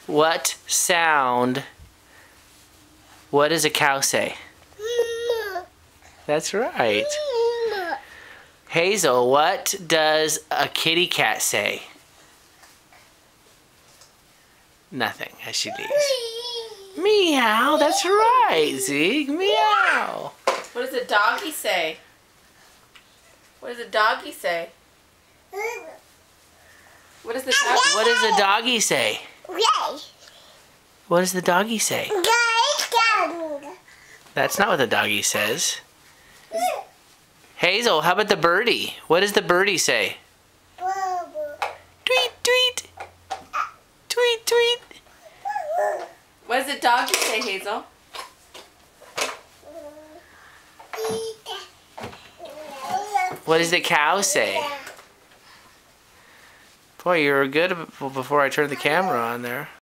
What sound? What does a cow say? That's right. Hazel, what does a kitty cat say? Nothing, as she leaves. Meow, that's right, Zeke. Meow. What does a doggy say? What does a doggy say? What does the doggy say? What does the doggy say? What does the doggy say? That's not what the doggy says. Hazel, how about the birdie? What does the birdie say? Tweet, tweet. Tweet, tweet. What does the doggy say, Hazel? What does the cow say? Boy, you were good before I turned the camera on there.